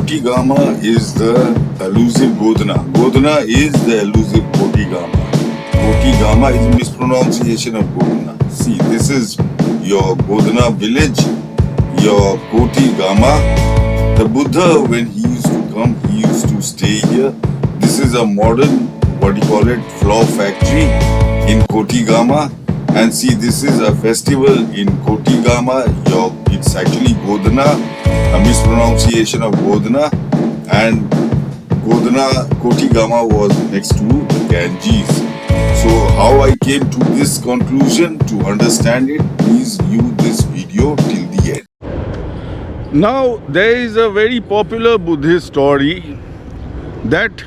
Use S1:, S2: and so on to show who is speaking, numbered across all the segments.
S1: Kotigama is the elusive Godhna. Godhna is the elusive Kotigama. Kotigama is a mispronunciation of Godhna. See, this is your Godhna village, your Kotigama. The Buddha, when he used to come, he used to stay here. This is a modern, flour factory in Kotigama. And see, this is a festival in Kotigama. It's actually Godhna, a mispronunciation of Godhna. And Kotigama was next to the Ganges. So how I came to this conclusion, to understand it, please view this video till the end. Now, there is a very popular Buddhist story that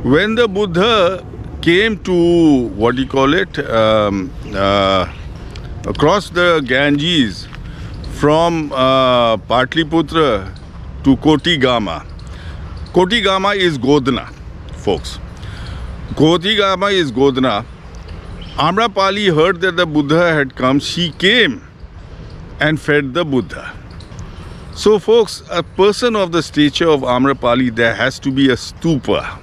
S1: when the Buddha came to, across the Ganges from Patliputra to Kotigama. Kotigama is Godhna, folks. Kotigama is Godhna. Amrapali heard that the Buddha had come. She came and fed the Buddha. So, folks, a person of the stature of Amrapali, there has to be a stupa.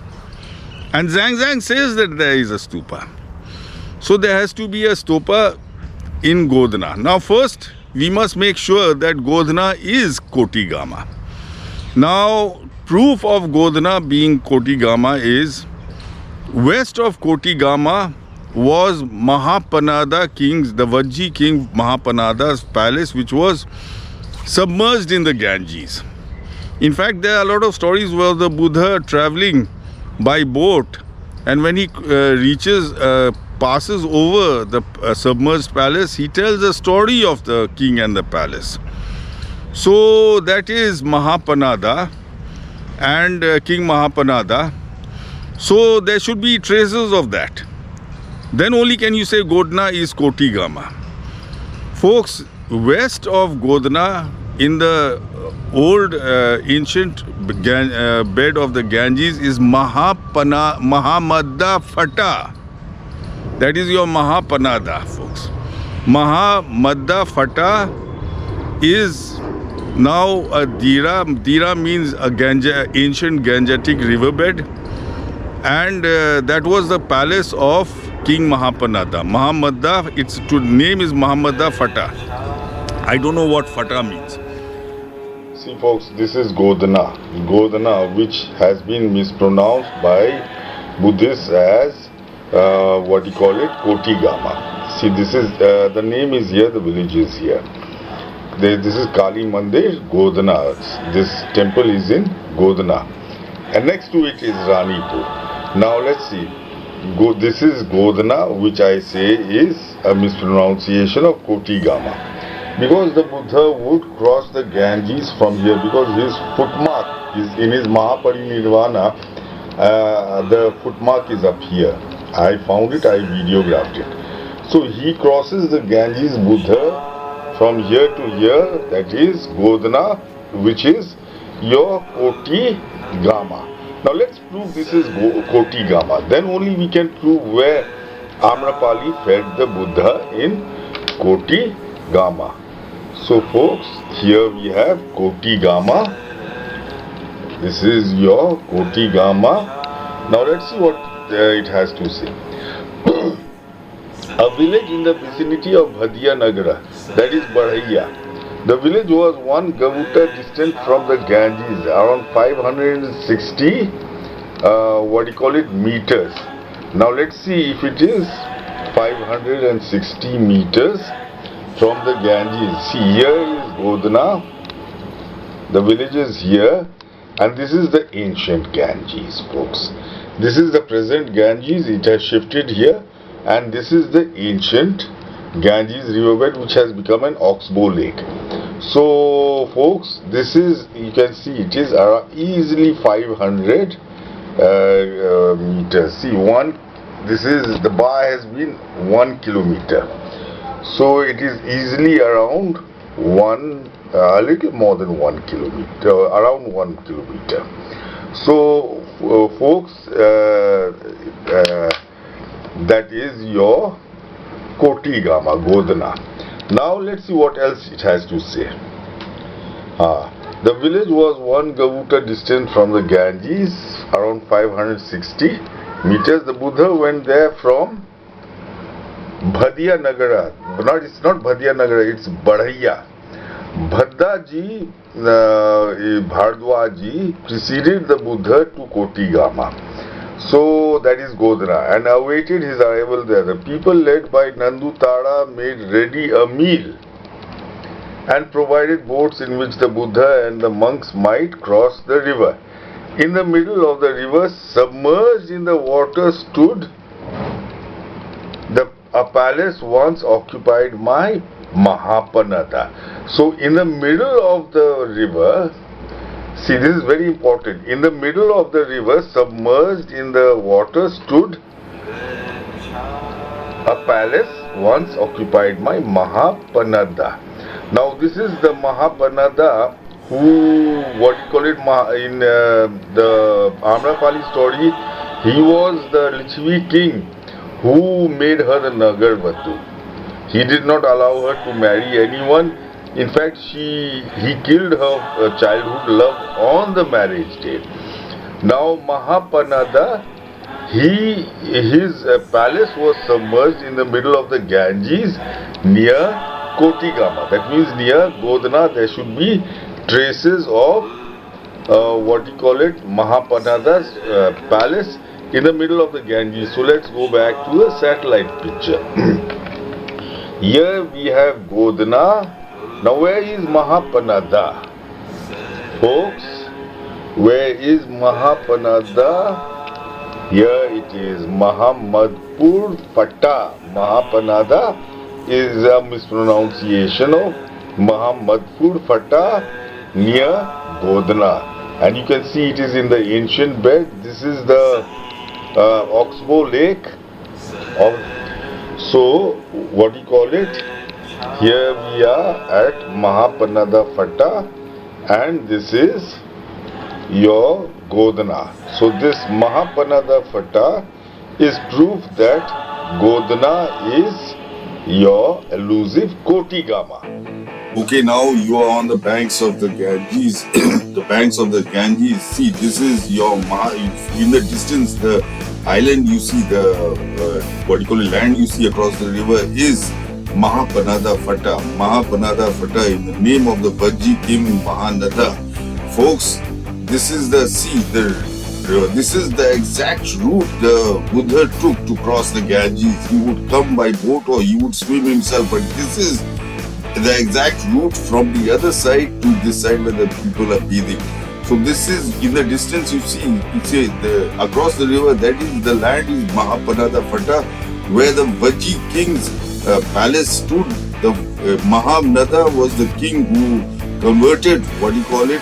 S1: And Zhang says that there is a stupa. So there has to be a stupa in Godhna. Now first, we must make sure that Godhna is Kotigama. Now, proof of Godhna being Kotigama is, west of Kotigama was Mahapanada king's, the Vajji king Mahapanada's palace, which was submerged in the Ganges. In fact, there are a lot of stories where the Buddha traveling by boat, and when he passes over the submerged palace, he tells a story of the king and the palace. So that is Mahapanada and King Mahapanada. So there should be traces of that. Then only can you say Godhna is Kotigama. Folks, west of Godhna, in the old ancient bed of the Ganges, is Mahamada Phata. That is your Mahapanada, folks. Mahamada Phata is now a Dira. Dira means a ancient Gangetic riverbed. And that was the palace of King Mahapanada. Mahamada, its name is Mahamada Phata. I don't know what Phata means. See, folks, this is Godhna. Godhna, which has been mispronounced by Buddhists as Kotigama. See, this is the name is here, the village is here. This is Kali Mandir, Godhna. This temple is in Godhna, and next to it is Ranipur. Now let's see. This is Godhna, which I say is a mispronunciation of Kotigama. Because the Buddha would cross the Ganges from here, because his footmark is in his Mahaparinirvana, the footmark is up here. I found it, I videographed it. So he crosses the Ganges, Buddha, from here to here, that is Godhna, which is your Kotigama. Now let's prove this is Kotigama. Then only we can prove where Amrapali fed the Buddha in Kotigama. So folks, here we have Kotigama. This is your Kotigama. Now let's see what it has to say. A village in the vicinity of Bhadiya Nagara, that is Badhaiya. The village was 1 gavuta distant from the Ganges, around 560 meters. Now let's see if it is 560 meters from the Ganges. See, here is Godhna, the village is here, and this is the ancient Ganges, folks. This is the present Ganges, it has shifted here, and this is the ancient Ganges riverbed, which has become an oxbow lake. So folks, this is, you can see it is easily 500 meters. See, this is, the bar has been 1 kilometer. So it is easily around a little more than 1 kilometer, around 1 kilometer. So folks, that is your Kotigama, Godhna. Now let's see what else it has to say. The village was 1 Gavuta distant from the Ganges, around 560 meters. The Buddha went there from Bhadya Nagara. It's not Bhadya Nagara, it's Badhaiya. Bhaddaji, Bhardwaji preceded the Buddha to Kotigama. So that is Godhna, and awaited his arrival there. The people led by Nandu Tara made ready a meal and provided boats in which the Buddha and the monks might cross the river. In the middle of the river, submerged in the water, stood a palace once occupied by Mahapanada. So in the middle of the river, see, this is very important. In the middle of the river, submerged in the water, stood a palace once occupied by Mahapanada. Now this is the Mahapanada who, what you call it, in the Amrapali story, he was the Lichavi king who made her the Naga vadhu. He did not allow her to marry anyone. In fact, he killed her childhood love on the marriage day. Now Mahapanada, his palace was submerged in the middle of the Ganges near Kotigama. That means near Godhna there should be traces of what you call it, Mahapanada's palace in the middle of the Ganges. So let's go back to the satellite picture. Here we have Godhna. Now where is Mahapanada? Folks, where is Mahapanada? Here it is, Mahamadpur Pata. Mahapanada is a mispronunciation of Mahamadpur Pata near Godhna. And you can see it is in the ancient bed. This is the Oxbow Lake. So, what do you call it? Here we are at Mahapanada Pata, and this is your Godhna. So this Mahapanada Pata is proof that Godhna is your elusive Kotigama. Okay, now you are on the banks of the Ganges. The banks of the Ganges. See, this is your in the distance, the island you see, the what you call it, land you see across the river is Mahapanada Pata. Mahapanada Pata, in the name of the Vajji Kim Mahanada. Folks, this is the sea, this is the exact route the Buddha took to cross the Ganges. He would come by boat or he would swim himself, but this is the exact route from the other side to this side where the people are bathing. So this is, in the distance you see, across the river, that is the land is Mahapanada Pata, where the Vajji king's palace stood. The Mahanada was the king who converted, what do you call it,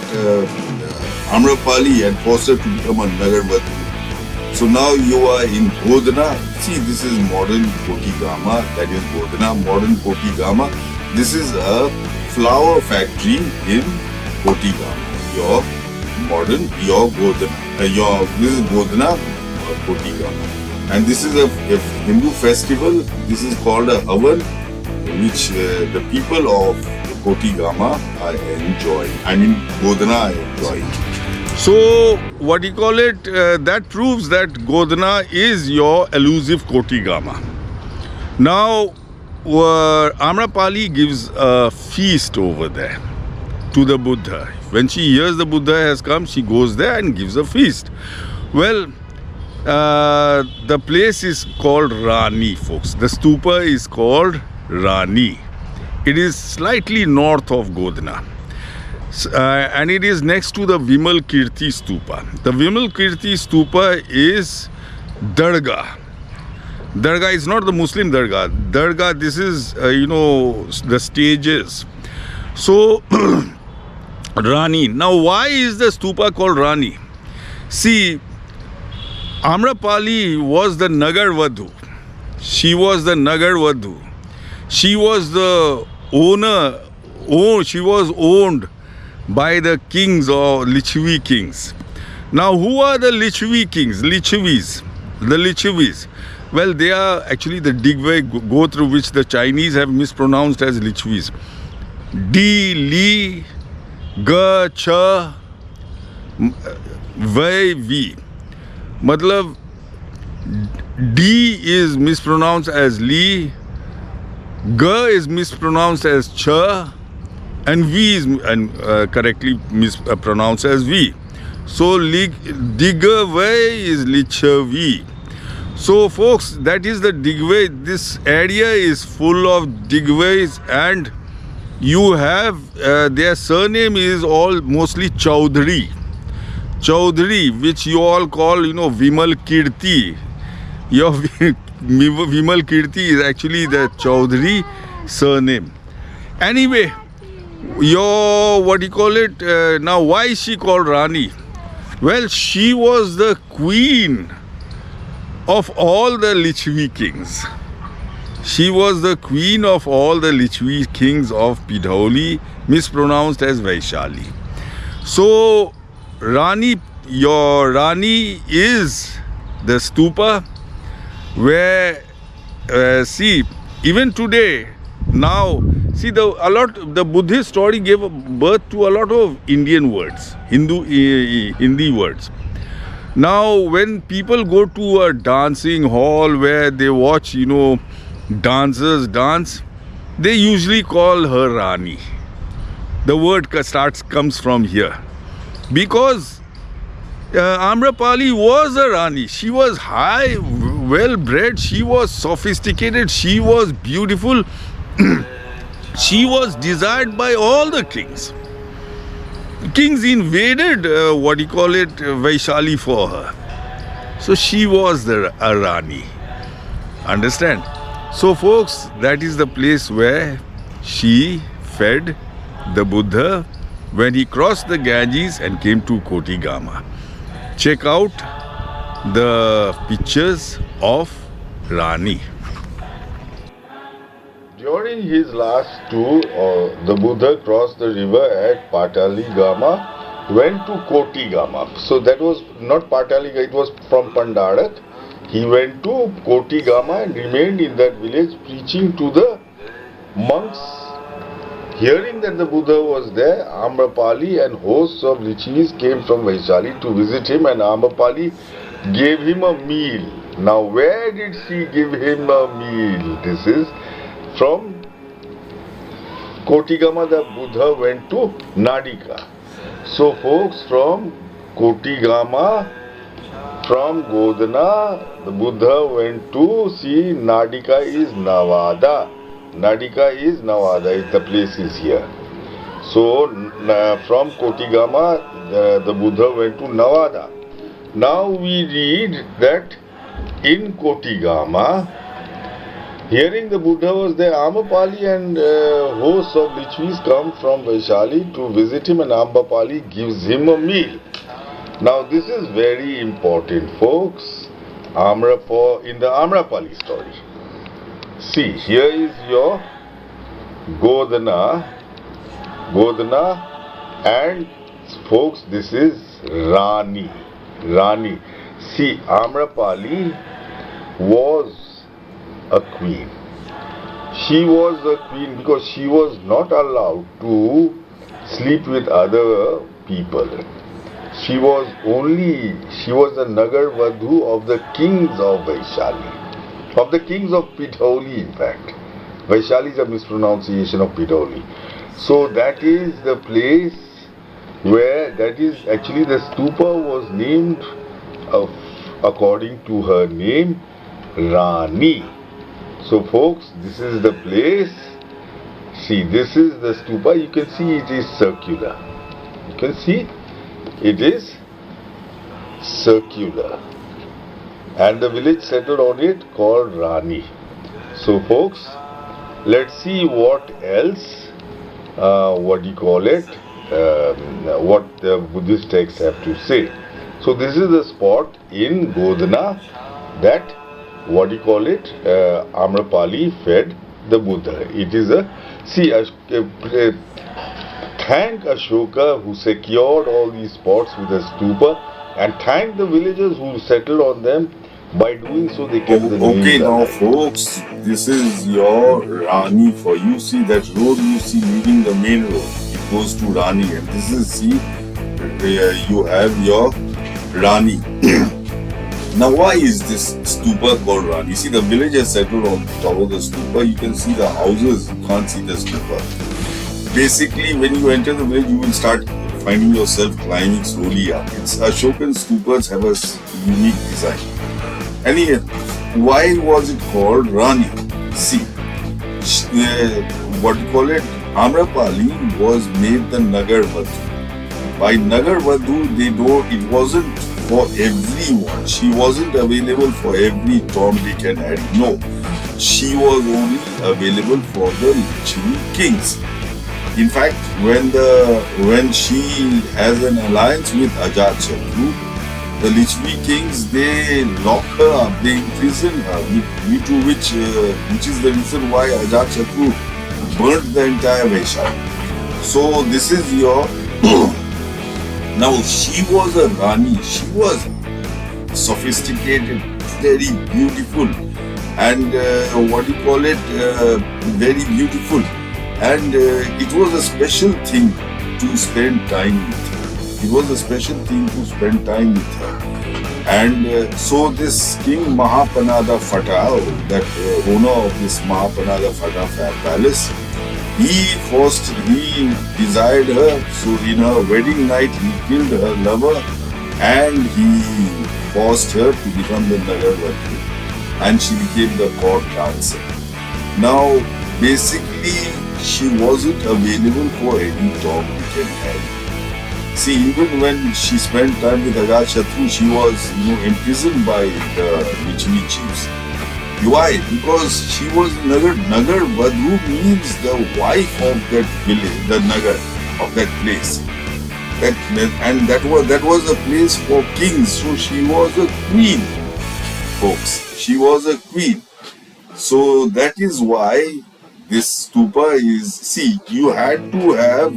S1: Amrapali and forced her to become a Naga vadhu. So now you are in Godhna. See, this is modern Kotigama. That is Godhna, modern Kotigama. This is a flower factory in Kotigama. Your Godhna. This is Godhna, Kotigama. And this is a Hindu festival. This is called a Havan, which the people of Kotigama are enjoying. I mean, Godhna are enjoying. So, what do you call it? That proves that Godhna is your elusive Kotigama. Now, Amrapali gives a feast over there to the Buddha. When she hears the Buddha has come, she goes there and gives a feast. Well, the place is called Rani, folks. The stupa is called Rani. It is slightly north of Godhna. And it is next to the Vimal Kirti Stupa. The Vimal Kirti Stupa is Dargah. Dargah is not the Muslim Dargah. Dargah, this is, the stages. So, Rani. Now, why is the stupa called Rani? See, Amrapali was the Naga vadhu. She was the Naga vadhu. She was the owner. She was owned by the kings or Lichavi kings. Now, who are the Lichavi kings? Lichavis. The Lichavis. Well, they are actually the Digway go through which the Chinese have mispronounced as Lichavis. G, Ch, V, V. Matlab, D is mispronounced as Li, G is mispronounced as Ch, and V is correctly mispronounced as V. So Digway is Lichavi. So folks, that is the Digway. This area is full of Digways, and you have their surname is all mostly Chaudhary. Chaudhary, which you all call, Vimal Kirti. Your Vimal Kirti is actually the Chaudhary surname. Anyway, your, now why is she called Rani? Well, she was the queen of all the Lichavi kings. She was the queen of all the Lichavi kings of Pidholi, mispronounced as Vaishali. So, your Rani is the stupa where, see, even today, now, see, the Buddhist story gave birth to a lot of Indian words, Hindi words. Now, when people go to a dancing hall where they watch, dancers dance, they usually call her Rani. The word comes from here. Because Amrapali was a Rani. She was high, well-bred, she was sophisticated, she was beautiful. She was desired by all the kings. Kings invaded, Vaishali for her. So she was a Rani. Understand? So folks, that is the place where she fed the Buddha when he crossed the Ganges and came to Kotigama. Check out the pictures of Rani. During his last tour, the Buddha crossed the river at Pataligama, went to Kotigama. So that was not Pataliga, it was from Pandarat. He went to Kotigama and remained in that village preaching to the monks. Hearing that the Buddha was there, Amrapali and hosts of Lichavis came from Vaishali to visit him, and Amrapali gave him a meal. Now where did she give him a meal? This is from Kotigama, the Buddha went to Nadika. So folks, from Kotigama, from Godhna, the Buddha went to see Nadika is Navada. Nadika is Navada, the place is here. So from Kotigama, the Buddha went to Navada. Now we read that in Kotigama, hearing the Buddha was there, Amrapali and hosts of Lichavis come from Vaishali to visit him, and Amrapali gives him a meal. Now this is very important, folks, in the Amrapali story. See, here is your Godhna, and folks, this is Rani. See, Amrapali was a queen. She was a queen because she was not allowed to sleep with other people. She was the Naga vadhu of the kings of Vaishali, of the kings of Pidholi, in fact. Vaishali is a mispronunciation of Pidholi. So that is the place where, that is actually the stupa was named according to her name, Rani. So folks, this is the place. See, this is the stupa. You can see it is circular. You can see it is circular. And the village settled on it called Rani. So folks, let's see what else, what the Buddhist texts have to say. So this is the spot in Godhna that, Amrapali fed the Buddha. It is thank Ashoka who secured all these spots with a stupa, and thank the villagers who settled on them. By doing so, they kept the names.
S2: Okay, now folks, this is your Rani for you. See that road you see leaving the main road.
S1: goes to Rani, and this is, see, you have your Rani. Now, why is this stupa called Rani? See, the village is settled on top of the stupa. You can see the houses, you can't see the stupa. Basically, when you enter the village, you will start finding yourself climbing slowly up. It's Ashokan stupas have a unique design. Anyway, why was it called Rani? See, what you call it, Amrapali was made the Nagar vadhu. By Nagar vadhu, they know it wasn't for everyone. She wasn't available for every Tom, Dick and Harry. No, she was only available for the Lichavi kings. In fact, when she has an alliance with Ajat-Shatru, the Lichavi kings, they lock her up, they imprison her, which is the reason why Ajat-Shatru burnt the entire Vaishali. So this is your now she was a Rani, she was sophisticated, very beautiful, and very beautiful, and it was a special thing to spend time with her. It was a special thing to spend time with her. And so this King Mahapanada Fata, that owner of this Mahapanada Fata palace, he desired her, so in her wedding night he killed her lover and he forced her to become the Nagar vadhu, and she became the court dancer. Now basically she wasn't available for any Tom, Dick and Harry. See, even when she spent time with Ajat-Shatru, she was imprisoned by the Lichavi chiefs. Why? Because she was Nagar. Nagar vadhu means the wife of that village, the Nagar of that place. And that was a place for kings. So she was a queen, folks. She was a queen. So that is why this stupa is. See, you had to have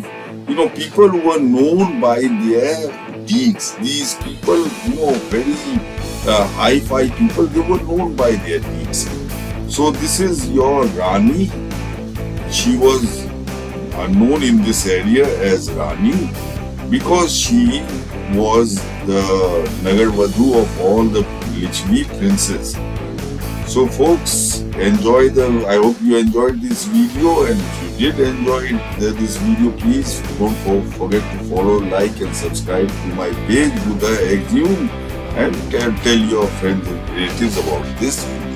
S1: people who were known by their deeds. These people, very high-fi people, they were known by their deeds. So this is your Rani. She was known in this area as Rani because she was the Nagar vadhu of all the Lichavi princes. So folks, I hope you enjoyed this video, and if you did enjoy this video, please don't forget to follow, like and subscribe to my page, Buddha Exhume, and tell your friends and relatives about this video.